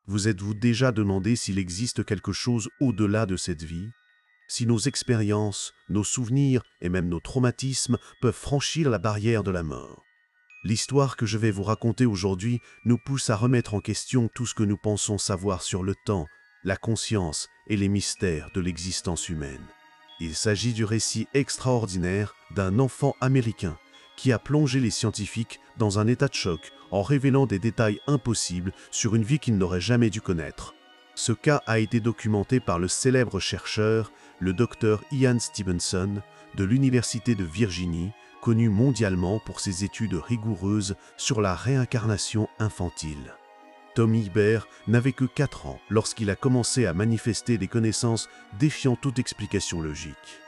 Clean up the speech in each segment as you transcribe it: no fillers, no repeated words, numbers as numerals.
Vous êtes-vous déjà demandé s'il existe quelque chose au-delà de cette vie? Si nos expériences, nos souvenirs et même nos traumatismes peuvent franchir la barrière de la mort? L'histoire que je vais vous raconter aujourd'hui nous pousse à remettre en question tout ce que nous pensons savoir sur le temps, la conscience et les mystères de l'existence humaine. Il s'agit du récit extraordinaire d'un enfant américain qui a plongé les scientifiques dans un état de choc en révélant des détails impossibles sur une vie qu'ils n'auraient jamais dû connaître. Ce cas a été documenté par le célèbre chercheur, le docteur Ian Stevenson, de l'Université de Virginie, connu mondialement pour ses études rigoureuses sur la réincarnation infantile. Tommy Hibert n'avait que 4 ans lorsqu'il a commencé à manifester des connaissances défiant toute explication logique.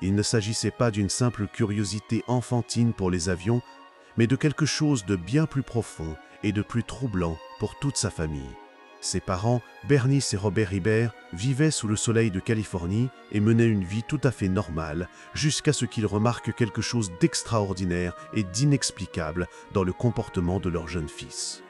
Il ne s'agissait pas d'une simple curiosité enfantine pour les avions, mais de quelque chose de bien plus profond et de plus troublant pour toute sa famille. Ses parents, Bernice et Robert Hibert, vivaient sous le soleil de Californie et menaient une vie tout à fait normale, jusqu'à ce qu'ils remarquent quelque chose d'extraordinaire et d'inexplicable dans le comportement de leur jeune fils.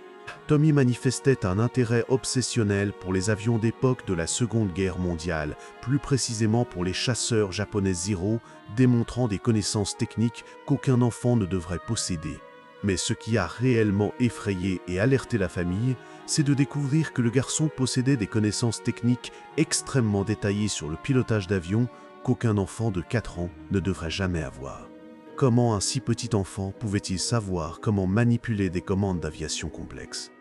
Tommy manifestait un intérêt obsessionnel pour les avions d'époque de la Seconde Guerre mondiale, plus précisément pour les chasseurs japonais Zero, démontrant des connaissances techniques qu'aucun enfant ne devrait posséder. Mais ce qui a réellement effrayé et alerté la famille, c'est de découvrir que le garçon possédait des connaissances techniques extrêmement détaillées sur le pilotage d'avion qu'aucun enfant de 4 ans ne devrait jamais avoir. Comment un si petit enfant pouvait-il savoir comment manipuler des commandes d'aviation complexes?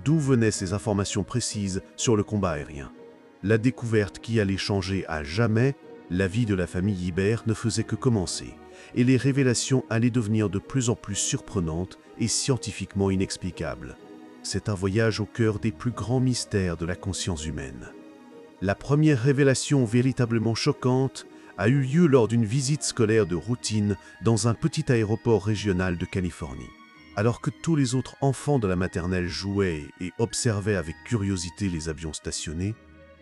D'où venaient ces informations précises sur le combat aérien? La découverte qui allait changer à jamais la vie de la famille Hibert ne faisait que commencer, et les révélations allaient devenir de plus en plus surprenantes et scientifiquement inexplicables. C'est un voyage au cœur des plus grands mystères de la conscience humaine. La première révélation véritablement choquante a eu lieu lors d'une visite scolaire de routine dans un petit aéroport régional de Californie. Alors que tous les autres enfants de la maternelle jouaient et observaient avec curiosité les avions stationnés,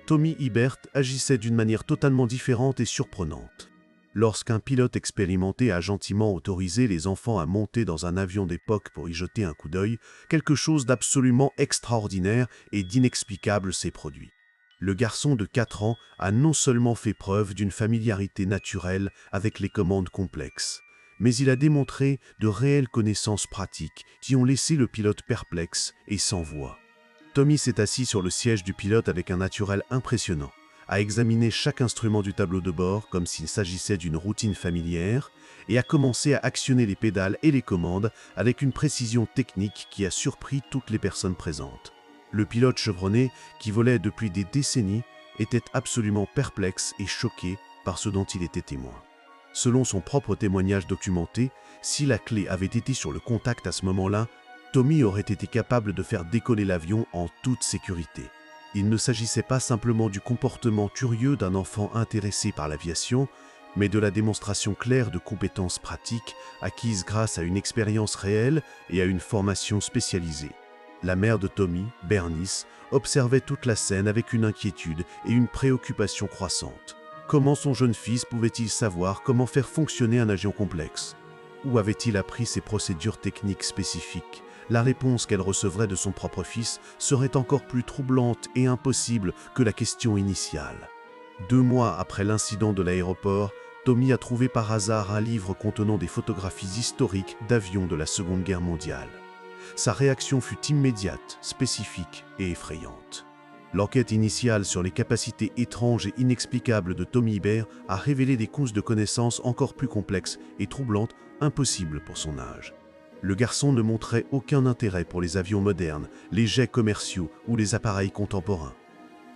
Tommy Hibert agissait d'une manière totalement différente et surprenante. Lorsqu'un pilote expérimenté a gentiment autorisé les enfants à monter dans un avion d'époque pour y jeter un coup d'œil, quelque chose d'absolument extraordinaire et d'inexplicable s'est produit. Le garçon de 4 ans a non seulement fait preuve d'une familiarité naturelle avec les commandes complexes, mais il a démontré de réelles connaissances pratiques qui ont laissé le pilote perplexe et sans voix. Tommy s'est assis sur le siège du pilote avec un naturel impressionnant, a examiné chaque instrument du tableau de bord comme s'il s'agissait d'une routine familière et a commencé à actionner les pédales et les commandes avec une précision technique qui a surpris toutes les personnes présentes. Le pilote chevronné, qui volait depuis des décennies, était absolument perplexe et choqué par ce dont il était témoin. Selon son propre témoignage documenté, si la clé avait été sur le contact à ce moment-là, Tommy aurait été capable de faire décoller l'avion en toute sécurité. Il ne s'agissait pas simplement du comportement curieux d'un enfant intéressé par l'aviation, mais de la démonstration claire de compétences pratiques acquises grâce à une expérience réelle et à une formation spécialisée. La mère de Tommy, Bernice, observait toute la scène avec une inquiétude et une préoccupation croissante. Comment son jeune fils pouvait-il savoir comment faire fonctionner un avion complexe? Où avait-il appris ces procédures techniques spécifiques? La réponse qu'elle recevrait de son propre fils serait encore plus troublante et impossible que la question initiale. 2 mois après l'incident de l'aéroport, Tommy a trouvé par hasard un livre contenant des photographies historiques d'avions de la Seconde Guerre mondiale. Sa réaction fut immédiate, spécifique et effrayante. L'enquête initiale sur les capacités étranges et inexplicables de Tommy Hibert a révélé des couches de connaissances encore plus complexes et troublantes, impossibles pour son âge. Le garçon ne montrait aucun intérêt pour les avions modernes, les jets commerciaux ou les appareils contemporains.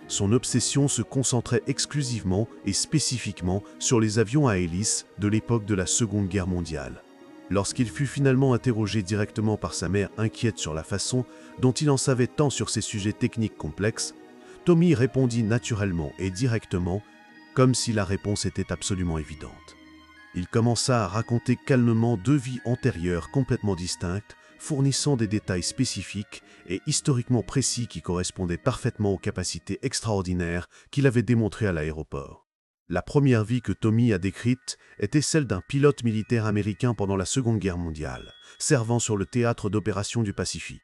Son obsession se concentrait exclusivement et spécifiquement sur les avions à hélice de l'époque de la Seconde Guerre mondiale. Lorsqu'il fut finalement interrogé directement par sa mère inquiète sur la façon dont il en savait tant sur ces sujets techniques complexes, Tommy répondit naturellement et directement, comme si la réponse était absolument évidente. Il commença à raconter calmement 2 vies antérieures complètement distinctes, fournissant des détails spécifiques et historiquement précis qui correspondaient parfaitement aux capacités extraordinaires qu'il avait démontrées à l'aéroport. La première vie que Tommy a décrite était celle d'un pilote militaire américain pendant la Seconde Guerre mondiale, servant sur le théâtre d'opérations du Pacifique.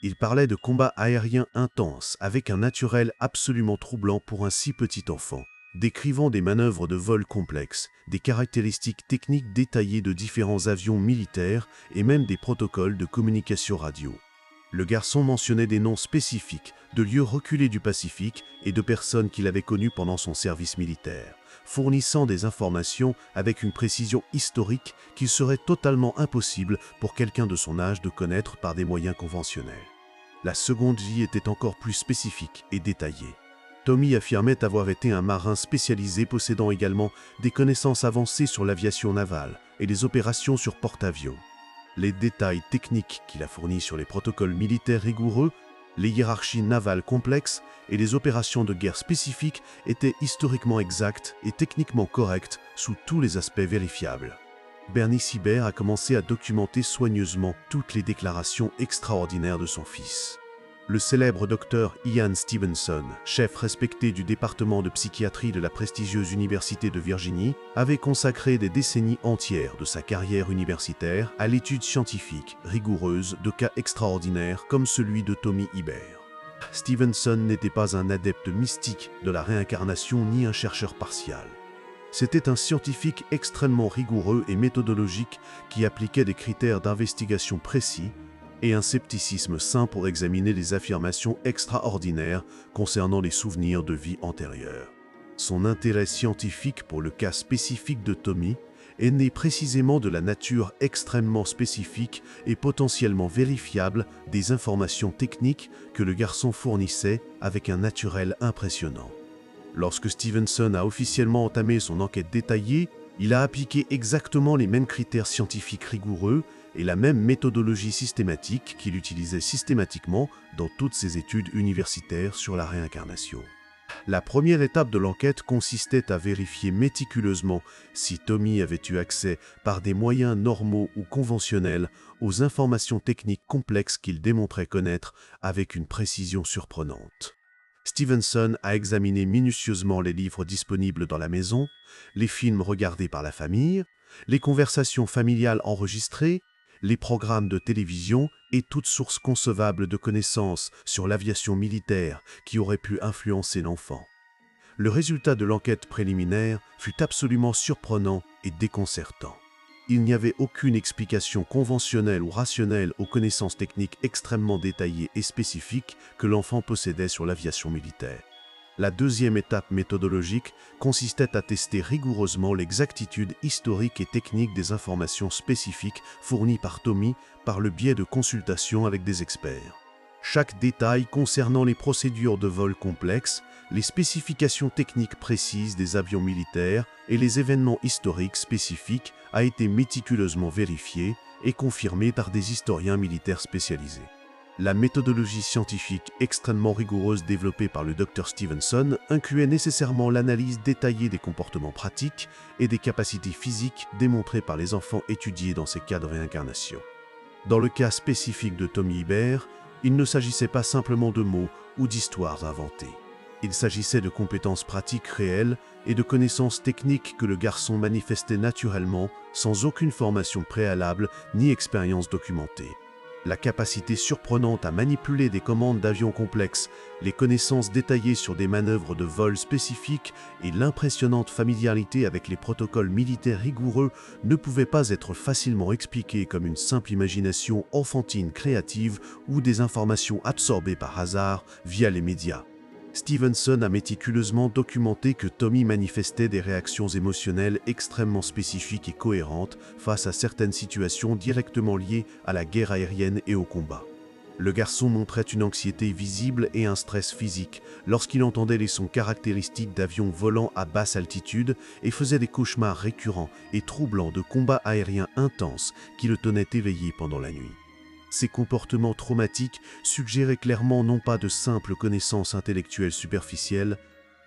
Il parlait de combats aériens intenses, avec un naturel absolument troublant pour un si petit enfant, décrivant des manœuvres de vol complexes, des caractéristiques techniques détaillées de différents avions militaires et même des protocoles de communication radio. Le garçon mentionnait des noms spécifiques de lieux reculés du Pacifique et de personnes qu'il avait connues pendant son service militaire, fournissant des informations avec une précision historique qu'il serait totalement impossible pour quelqu'un de son âge de connaître par des moyens conventionnels. La seconde vie était encore plus spécifique et détaillée. Tommy affirmait avoir été un marin spécialisé possédant également des connaissances avancées sur l'aviation navale et les opérations sur porte-avions. Les détails techniques qu'il a fournis sur les protocoles militaires rigoureux, les hiérarchies navales complexes et les opérations de guerre spécifiques étaient historiquement exacts et techniquement corrects sous tous les aspects vérifiables. Bernie Sibert a commencé à documenter soigneusement toutes les déclarations extraordinaires de son fils. Le célèbre docteur Ian Stevenson, chef respecté du département de psychiatrie de la prestigieuse Université de Virginie, avait consacré des décennies entières de sa carrière universitaire à l'étude scientifique rigoureuse de cas extraordinaires comme celui de Tommy Hibert. Stevenson n'était pas un adepte mystique de la réincarnation ni un chercheur partial. C'était un scientifique extrêmement rigoureux et méthodologique qui appliquait des critères d'investigation précis et un scepticisme sain pour examiner les affirmations extraordinaires concernant les souvenirs de vie antérieure. Son intérêt scientifique pour le cas spécifique de Tommy est né précisément de la nature extrêmement spécifique et potentiellement vérifiable des informations techniques que le garçon fournissait avec un naturel impressionnant. Lorsque Stevenson a officiellement entamé son enquête détaillée, il a appliqué exactement les mêmes critères scientifiques rigoureux et la même méthodologie systématique qu'il utilisait systématiquement dans toutes ses études universitaires sur la réincarnation. La première étape de l'enquête consistait à vérifier méticuleusement si Tommy avait eu accès par des moyens normaux ou conventionnels aux informations techniques complexes qu'il démontrait connaître avec une précision surprenante. Stevenson a examiné minutieusement les livres disponibles dans la maison, les films regardés par la famille, les conversations familiales enregistrées, les programmes de télévision et toutes sources concevables de connaissances sur l'aviation militaire qui auraient pu influencer l'enfant. Le résultat de l'enquête préliminaire fut absolument surprenant et déconcertant. Il n'y avait aucune explication conventionnelle ou rationnelle aux connaissances techniques extrêmement détaillées et spécifiques que l'enfant possédait sur l'aviation militaire. La deuxième étape méthodologique consistait à tester rigoureusement l'exactitude historique et technique des informations spécifiques fournies par Tommy par le biais de consultations avec des experts. Chaque détail concernant les procédures de vol complexes, les spécifications techniques précises des avions militaires et les événements historiques spécifiques a été méticuleusement vérifié et confirmé par des historiens militaires spécialisés. La méthodologie scientifique extrêmement rigoureuse développée par le Dr Stevenson incluait nécessairement l'analyse détaillée des comportements pratiques et des capacités physiques démontrées par les enfants étudiés dans ces cas de réincarnation. Dans le cas spécifique de Tommy Hibert, il ne s'agissait pas simplement de mots ou d'histoires inventées. Il s'agissait de compétences pratiques réelles et de connaissances techniques que le garçon manifestait naturellement sans aucune formation préalable ni expérience documentée. La capacité surprenante à manipuler des commandes d'avions complexes, les connaissances détaillées sur des manœuvres de vol spécifiques et l'impressionnante familiarité avec les protocoles militaires rigoureux ne pouvaient pas être facilement expliquées comme une simple imagination enfantine créative ou des informations absorbées par hasard via les médias. Stevenson a méticuleusement documenté que Tommy manifestait des réactions émotionnelles extrêmement spécifiques et cohérentes face à certaines situations directement liées à la guerre aérienne et au combat. Le garçon montrait une anxiété visible et un stress physique lorsqu'il entendait les sons caractéristiques d'avions volant à basse altitude et faisait des cauchemars récurrents et troublants de combats aériens intenses qui le tenaient éveillé pendant la nuit. Ces comportements traumatiques suggéraient clairement non pas de simples connaissances intellectuelles superficielles,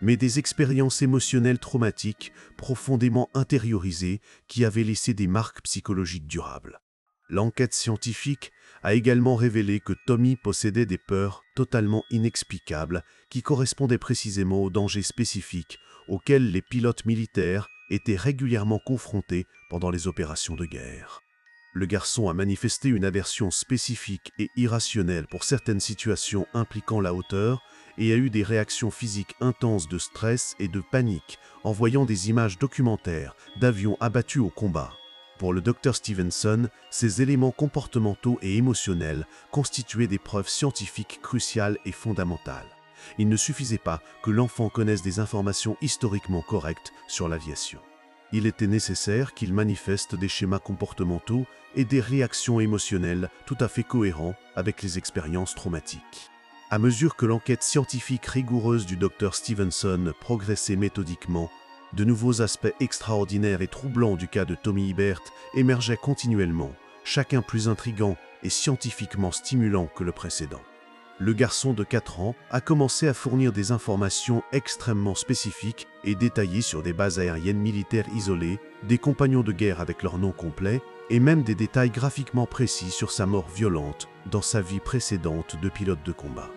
mais des expériences émotionnelles traumatiques profondément intériorisées qui avaient laissé des marques psychologiques durables. L'enquête scientifique a également révélé que Tommy possédait des peurs totalement inexplicables qui correspondaient précisément aux dangers spécifiques auxquels les pilotes militaires étaient régulièrement confrontés pendant les opérations de guerre. Le garçon a manifesté une aversion spécifique et irrationnelle pour certaines situations impliquant la hauteur et a eu des réactions physiques intenses de stress et de panique en voyant des images documentaires d'avions abattus au combat. Pour le Dr Stevenson, ces éléments comportementaux et émotionnels constituaient des preuves scientifiques cruciales et fondamentales. Il ne suffisait pas que l'enfant connaisse des informations historiquement correctes sur l'aviation. Il était nécessaire qu'il manifeste des schémas comportementaux et des réactions émotionnelles tout à fait cohérents avec les expériences traumatiques. À mesure que l'enquête scientifique rigoureuse du Dr Stevenson progressait méthodiquement, de nouveaux aspects extraordinaires et troublants du cas de Tommy Hibbert émergeaient continuellement, chacun plus intrigant et scientifiquement stimulant que le précédent. Le garçon de 4 ans a commencé à fournir des informations extrêmement spécifiques et détaillées sur des bases aériennes militaires isolées, des compagnons de guerre avec leur nom complet, et même des détails graphiquement précis sur sa mort violente dans sa vie précédente de pilote de combat.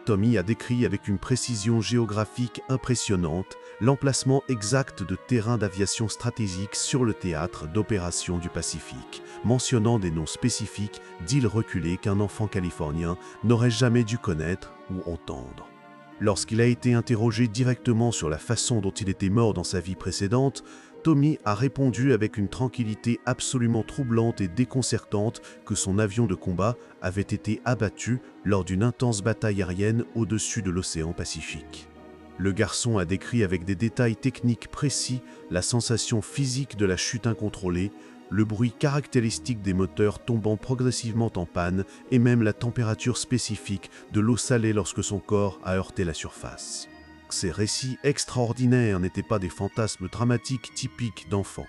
Tommy a décrit avec une précision géographique impressionnante l'emplacement exact de terrains d'aviation stratégiques sur le théâtre d'opérations du Pacifique, mentionnant des noms spécifiques d'îles reculées qu'un enfant californien n'aurait jamais dû connaître ou entendre. Lorsqu'il a été interrogé directement sur la façon dont il était mort dans sa vie précédente, Tommy a répondu avec une tranquillité absolument troublante et déconcertante que son avion de combat avait été abattu lors d'une intense bataille aérienne au-dessus de l'océan Pacifique. Le garçon a décrit avec des détails techniques précis la sensation physique de la chute incontrôlée, le bruit caractéristique des moteurs tombant progressivement en panne et même la température spécifique de l'eau salée lorsque son corps a heurté la surface. Ces récits extraordinaires n'étaient pas des fantasmes dramatiques typiques d'enfants.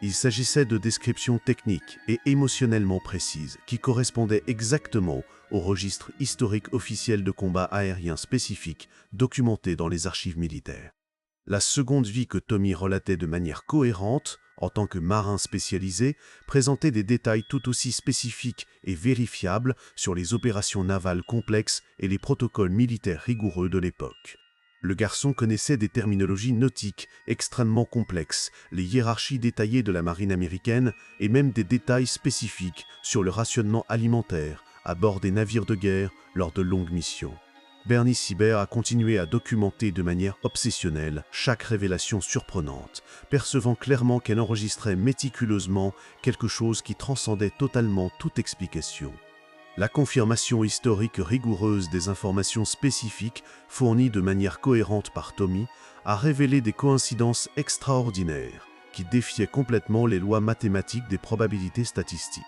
Il s'agissait de descriptions techniques et émotionnellement précises qui correspondaient exactement au registre historique officiel de combat aérien spécifique documenté dans les archives militaires. La seconde vie que Tommy relatait de manière cohérente, en tant que marin spécialisé, présentait des détails tout aussi spécifiques et vérifiables sur les opérations navales complexes et les protocoles militaires rigoureux de l'époque. Le garçon connaissait des terminologies nautiques extrêmement complexes, les hiérarchies détaillées de la marine américaine et même des détails spécifiques sur le rationnement alimentaire à bord des navires de guerre lors de longues missions. Bernie Sibert a continué à documenter de manière obsessionnelle chaque révélation surprenante, percevant clairement qu'elle enregistrait méticuleusement quelque chose qui transcendait totalement toute explication. La confirmation historique rigoureuse des informations spécifiques fournies de manière cohérente par Tommy a révélé des coïncidences extraordinaires qui défiaient complètement les lois mathématiques des probabilités statistiques.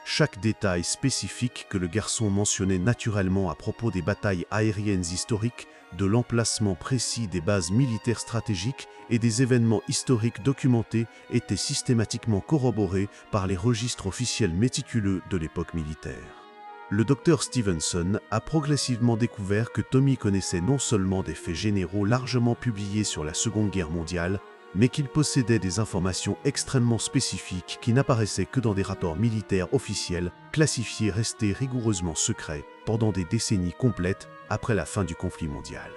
Chaque détail spécifique que le garçon mentionnait naturellement à propos des batailles aériennes historiques, de l'emplacement précis des bases militaires stratégiques et des événements historiques documentés était systématiquement corroboré par les registres officiels méticuleux de l'époque militaire. Le Dr Stevenson a progressivement découvert que Tommy connaissait non seulement des faits généraux largement publiés sur la Seconde Guerre mondiale, mais qu'il possédait des informations extrêmement spécifiques qui n'apparaissaient que dans des rapports militaires officiels classifiés restés rigoureusement secrets pendant des décennies complètes après la fin du conflit mondial.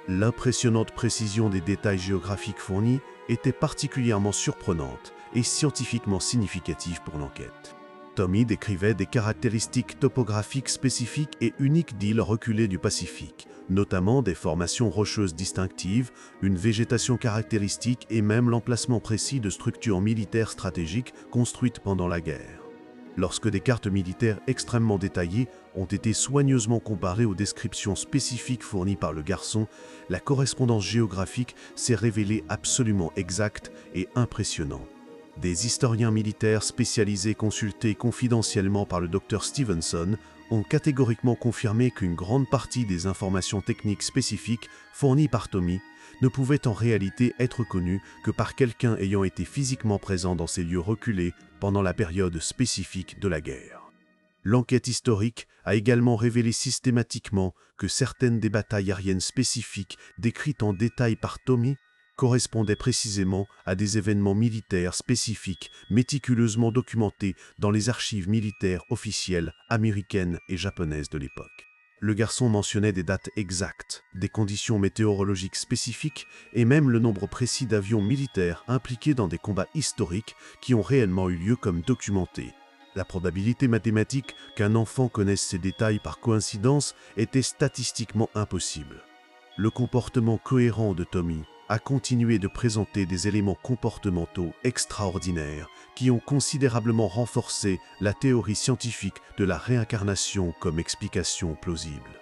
L'impressionnante précision des détails géographiques fournis était particulièrement surprenante et scientifiquement significative pour l'enquête. Tommy décrivait des caractéristiques topographiques spécifiques et uniques d'îles reculées du Pacifique, notamment des formations rocheuses distinctives, une végétation caractéristique et même l'emplacement précis de structures militaires stratégiques construites pendant la guerre. Lorsque des cartes militaires extrêmement détaillées ont été soigneusement comparées aux descriptions spécifiques fournies par le garçon, la correspondance géographique s'est révélée absolument exacte et impressionnante. Des historiens militaires spécialisés consultés confidentiellement par le Dr Stevenson ont catégoriquement confirmé qu'une grande partie des informations techniques spécifiques fournies par Tommy ne pouvaient en réalité être connues que par quelqu'un ayant été physiquement présent dans ces lieux reculés pendant la période spécifique de la guerre. L'enquête historique a également révélé systématiquement que certaines des batailles aériennes spécifiques décrites en détail par Tommy correspondaient précisément à des événements militaires spécifiques méticuleusement documentés dans les archives militaires officielles américaines et japonaises de l'époque. Le garçon mentionnait des dates exactes, des conditions météorologiques spécifiques et même le nombre précis d'avions militaires impliqués dans des combats historiques qui ont réellement eu lieu comme documentés. La probabilité mathématique qu'un enfant connaisse ces détails par coïncidence était statistiquement impossible. Le comportement cohérent de Tommy a continué de présenter des éléments comportementaux extraordinaires qui ont considérablement renforcé la théorie scientifique de la réincarnation comme explication plausible.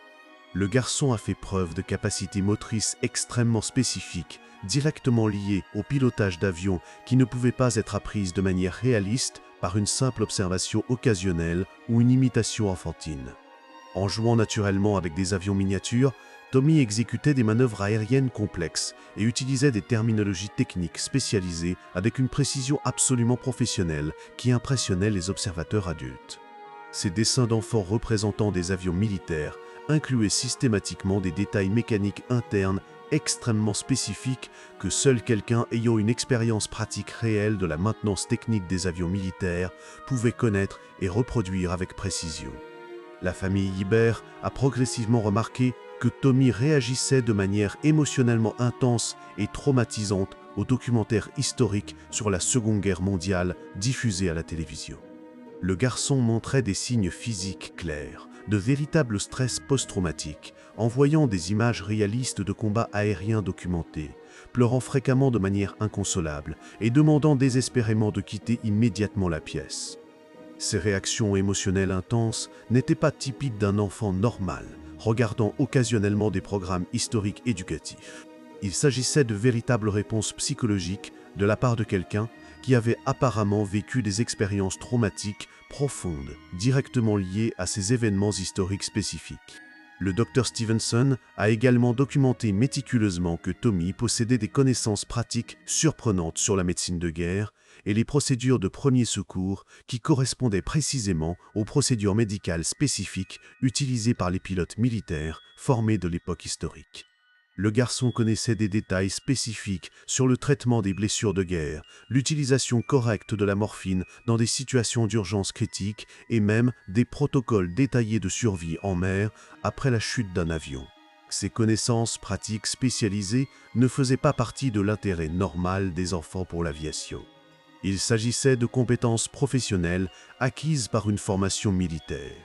Le garçon a fait preuve de capacités motrices extrêmement spécifiques, directement liées au pilotage d'avions qui ne pouvaient pas être apprises de manière réaliste par une simple observation occasionnelle ou une imitation enfantine. En jouant naturellement avec des avions miniatures, Tommy exécutait des manœuvres aériennes complexes et utilisait des terminologies techniques spécialisées avec une précision absolument professionnelle qui impressionnait les observateurs adultes. Ces dessins d'enfants représentant des avions militaires incluaient systématiquement des détails mécaniques internes extrêmement spécifiques que seul quelqu'un ayant une expérience pratique réelle de la maintenance technique des avions militaires pouvait connaître et reproduire avec précision. La famille Ibert a progressivement remarqué que Tommy réagissait de manière émotionnellement intense et traumatisante aux documentaires historiques sur la Seconde Guerre mondiale diffusés à la télévision. Le garçon montrait des signes physiques clairs, de véritables stress post-traumatiques, en voyant des images réalistes de combats aériens documentés, pleurant fréquemment de manière inconsolable et demandant désespérément de quitter immédiatement la pièce. Ces réactions émotionnelles intenses n'étaient pas typiques d'un enfant normal, regardant occasionnellement des programmes historiques éducatifs. Il s'agissait de véritables réponses psychologiques de la part de quelqu'un qui avait apparemment vécu des expériences traumatiques profondes, directement liées à ces événements historiques spécifiques. Le Dr Stevenson a également documenté méticuleusement que Tommy possédait des connaissances pratiques surprenantes sur la médecine de guerre et les procédures de premiers secours qui correspondaient précisément aux procédures médicales spécifiques utilisées par les pilotes militaires formés de l'époque historique. Le garçon connaissait des détails spécifiques sur le traitement des blessures de guerre, l'utilisation correcte de la morphine dans des situations d'urgence critiques et même des protocoles détaillés de survie en mer après la chute d'un avion. Ces connaissances pratiques spécialisées ne faisaient pas partie de l'intérêt normal des enfants pour l'aviation. Il s'agissait de compétences professionnelles acquises par une formation militaire.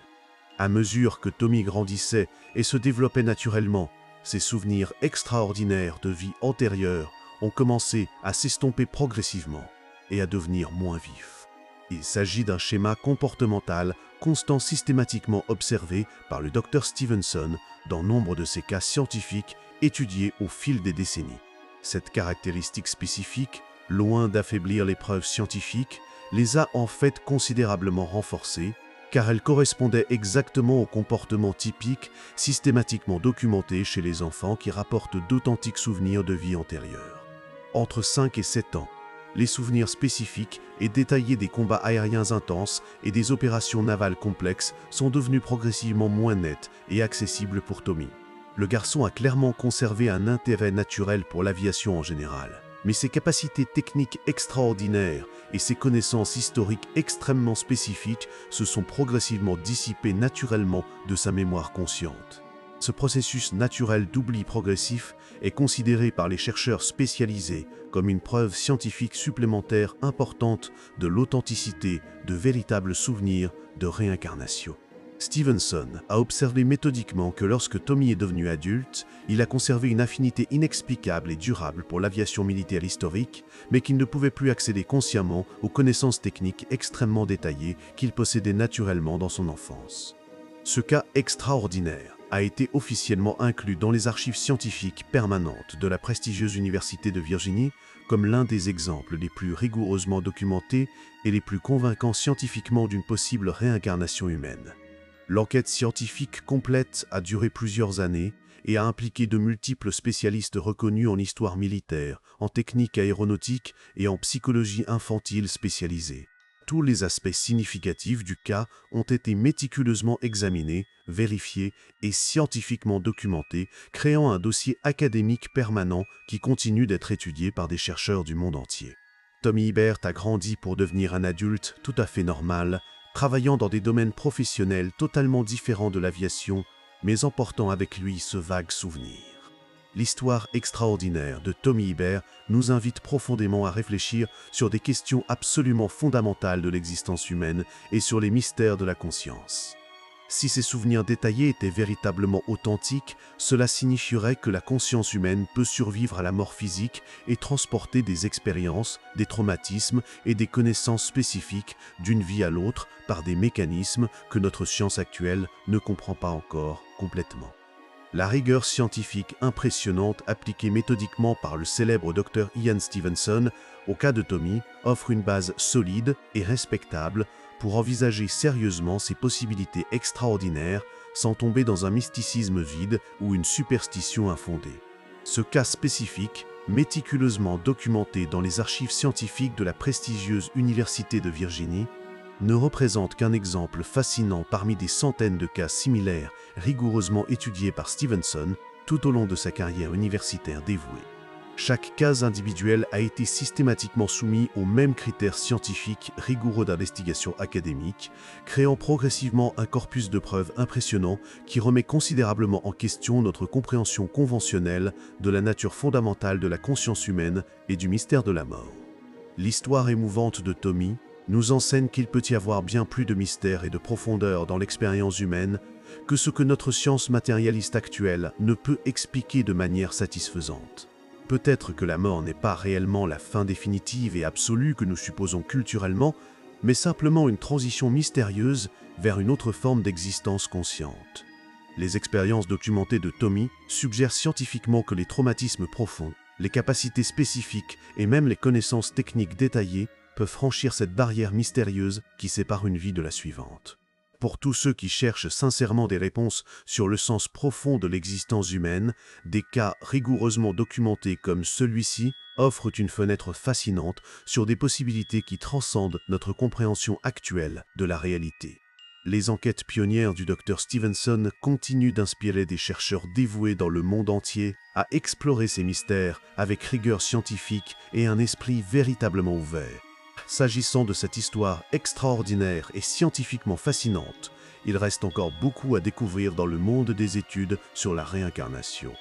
À mesure que Tommy grandissait et se développait naturellement, ses souvenirs extraordinaires de vie antérieure ont commencé à s'estomper progressivement et à devenir moins vifs. Il s'agit d'un schéma comportemental constant systématiquement observé par le Dr Stevenson dans nombre de ces cas scientifiques étudiés au fil des décennies. Cette caractéristique spécifique, loin d'affaiblir les preuves scientifiques, les a en fait considérablement renforcées, car elle correspondait exactement au comportement typique systématiquement documenté chez les enfants qui rapportent d'authentiques souvenirs de vie antérieure. Entre 5 et 7 ans, les souvenirs spécifiques et détaillés des combats aériens intenses et des opérations navales complexes sont devenus progressivement moins nets et accessibles pour Tommy. Le garçon a clairement conservé un intérêt naturel pour l'aviation en général, mais ses capacités techniques extraordinaires et ses connaissances historiques extrêmement spécifiques se sont progressivement dissipées naturellement de sa mémoire consciente. Ce processus naturel d'oubli progressif est considéré par les chercheurs spécialisés comme une preuve scientifique supplémentaire importante de l'authenticité de véritables souvenirs de réincarnation. Stevenson a observé méthodiquement que lorsque Tommy est devenu adulte, il a conservé une affinité inexplicable et durable pour l'aviation militaire historique, mais qu'il ne pouvait plus accéder consciemment aux connaissances techniques extrêmement détaillées qu'il possédait naturellement dans son enfance. Ce cas extraordinaire a été officiellement inclus dans les archives scientifiques permanentes de la prestigieuse Université de Virginie comme l'un des exemples les plus rigoureusement documentés et les plus convaincants scientifiquement d'une possible réincarnation humaine. L'enquête scientifique complète a duré plusieurs années et a impliqué de multiples spécialistes reconnus en histoire militaire, en technique aéronautique et en psychologie infantile spécialisée. Tous les aspects significatifs du cas ont été méticuleusement examinés, vérifiés et scientifiquement documentés, créant un dossier académique permanent qui continue d'être étudié par des chercheurs du monde entier. Tommy Ibert a grandi pour devenir un adulte tout à fait normal, travaillant dans des domaines professionnels totalement différents de l'aviation, mais emportant avec lui ce vague souvenir. L'histoire extraordinaire de Tommy Hibert nous invite profondément à réfléchir sur des questions absolument fondamentales de l'existence humaine et sur les mystères de la conscience. Si ces souvenirs détaillés étaient véritablement authentiques, cela signifierait que la conscience humaine peut survivre à la mort physique et transporter des expériences, des traumatismes et des connaissances spécifiques d'une vie à l'autre par des mécanismes que notre science actuelle ne comprend pas encore complètement. La rigueur scientifique impressionnante appliquée méthodiquement par le célèbre Dr Ian Stevenson au cas de Tommy offre une base solide et respectable pour envisager sérieusement ces possibilités extraordinaires sans tomber dans un mysticisme vide ou une superstition infondée. Ce cas spécifique, méticuleusement documenté dans les archives scientifiques de la prestigieuse Université de Virginie, ne représente qu'un exemple fascinant parmi des centaines de cas similaires rigoureusement étudiés par Stevenson tout au long de sa carrière universitaire dévouée. Chaque cas individuel a été systématiquement soumis aux mêmes critères scientifiques rigoureux d'investigation académique, créant progressivement un corpus de preuves impressionnant qui remet considérablement en question notre compréhension conventionnelle de la nature fondamentale de la conscience humaine et du mystère de la mort. L'histoire émouvante de Tommy nous enseigne qu'il peut y avoir bien plus de mystère et de profondeur dans l'expérience humaine que ce que notre science matérialiste actuelle ne peut expliquer de manière satisfaisante. Peut-être que la mort n'est pas réellement la fin définitive et absolue que nous supposons culturellement, mais simplement une transition mystérieuse vers une autre forme d'existence consciente. Les expériences documentées de Tommy suggèrent scientifiquement que les traumatismes profonds, les capacités spécifiques et même les connaissances techniques détaillées peuvent franchir cette barrière mystérieuse qui sépare une vie de la suivante. Pour tous ceux qui cherchent sincèrement des réponses sur le sens profond de l'existence humaine, des cas rigoureusement documentés comme celui-ci offrent une fenêtre fascinante sur des possibilités qui transcendent notre compréhension actuelle de la réalité. Les enquêtes pionnières du Dr Stevenson continuent d'inspirer des chercheurs dévoués dans le monde entier à explorer ces mystères avec rigueur scientifique et un esprit véritablement ouvert. S'agissant de cette histoire extraordinaire et scientifiquement fascinante, il reste encore beaucoup à découvrir dans le monde des études sur la réincarnation.